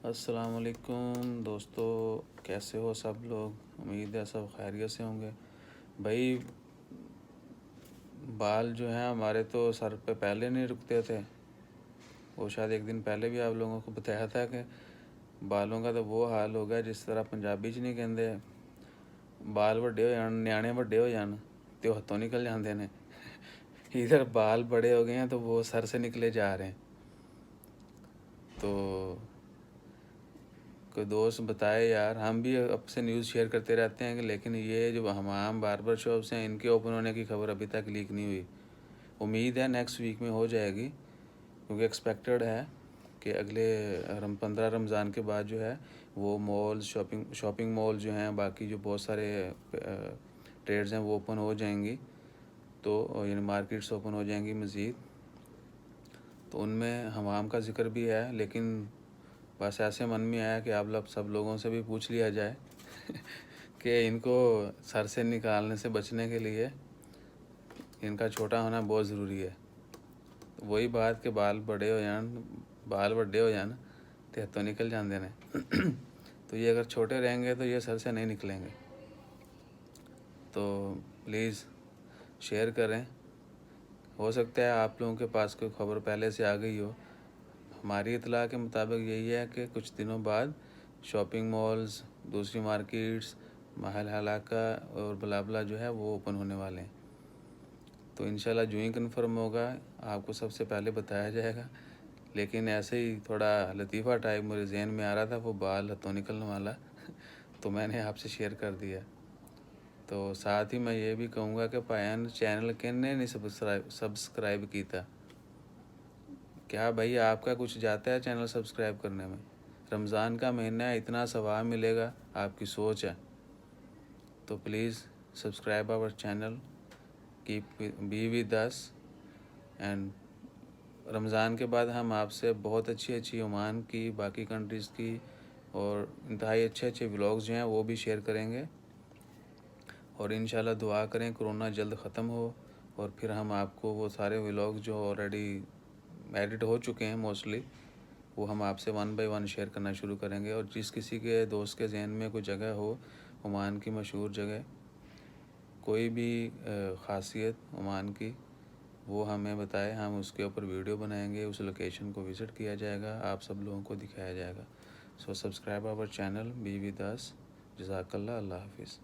السلام علیکم دوستو، کیسے ہو سب لوگ؟ امید ہے سب خیریت سے ہوں گے۔ بھائی بال جو ہیں ہمارے تو سر پہ پہلے نہیں رکتے تھے، وہ شاید ایک دن پہلے بھی آپ لوگوں کو بتایا تھا کہ بالوں کا تو وہ حال ہو گیا جس طرح پنجابی چ نہیں کہندے بال وڈے ہو جان، نیانے وڈے ہو جان تو ہاتھوں نکل جاندے نے۔ ادھر بال بڑے ہو گئے ہیں تو وہ سر سے نکلے جا رہے ہیں۔ تو کوئی دوست بتائے یار، ہم بھی اب سے نیوز شیئر کرتے رہتے ہیں کہ لیکن یہ جو ہمام باربر شاپس ہیں ان کے اوپن ہونے کی خبر ابھی تک لیک نہیں ہوئی۔ امید ہے نیکسٹ ویک میں ہو جائے گی، کیونکہ ایکسپیکٹڈ ہے کہ اگلے 15 رمضان کے بعد جو ہے وہ مالز شاپنگ مال جو ہیں، باقی جو بہت سارے ٹریڈز ہیں وہ اوپن ہو جائیں گی، تو یعنی مارکیٹس اوپن ہو جائیں گی مزید۔ تو ان میں حمام کا ذکر بھی ہے، لیکن بس ایسے من میں آیا کہ آپ سب لوگوں سے بھی پوچھ لیا جائے کہ ان کو سر سے نکالنے سے بچنے کے لیے ان کا چھوٹا ہونا بہت ضروری ہے۔ تو وہی بات کہ بال بڑے ہو جان تو ہاتھوں نکل جاندے نے۔ تو یہ اگر چھوٹے رہیں گے تو یہ سر سے نہیں نکلیں گے۔ تو پلیز شیئر کریں، ہو سکتا ہے آپ لوگوں کے پاس کوئی خبر پہلے سے آ گئی ہو۔ ہماری اطلاع کے مطابق یہی ہے کہ کچھ دنوں بعد شاپنگ مالز، دوسری مارکیٹس، محل علاقہ اور بلا بلا جو ہے وہ اوپن ہونے والے ہیں۔ تو انشاءاللہ جو ہی کنفرم ہوگا آپ کو سب سے پہلے بتایا جائے گا۔ لیکن ایسے ہی تھوڑا لطیفہ ٹائپ میرے ذہن میں آ رہا تھا وہ بال ہاتھوں نکلنے والا، تو میں نے آپ سے شیئر کر دیا۔ تو ساتھ ہی میں یہ بھی کہوں گا کہ پائن چینل کنے نہیں سبسکرائب کیتا؟ کیا بھائی آپ کا کچھ جاتا ہے چینل سبسکرائب کرنے میں؟ رمضان کا مہینہ ہے، اتنا ثواب ملے گا، آپ کی سوچ ہے۔ تو please subscribe our channel, keep be with us, and Ramzan کے بعد ہم آپ سے بہت اچھی عمان کی، باقی کنٹریز کی اور انتہائی اچھے ولاگز جو ہیں وہ بھی شیئر کریں گے۔ اور انشاءاللہ دعا کریں کرونا جلد ختم ہو، اور پھر ہم آپ کو وہ سارے ولاگز جو آلریڈی ایڈٹ ہو چکے ہیں موسٹلی، وہ ہم آپ سے 1 بائی 1 شیئر کرنا شروع کریں گے۔ اور جس کسی کے دوست کے ذہن میں کوئی جگہ ہو عمان کی مشہور جگہ، کوئی بھی خاصیت عمان کی، وہ ہمیں بتائے، ہم اس کے اوپر ویڈیو بنائیں گے، اس لوکیشن کو وزٹ کیا جائے گا، آپ سب لوگوں کو دکھایا جائے گا۔ So subscribe our channel, be with us. جزاک اللہ، اللہ حافظ۔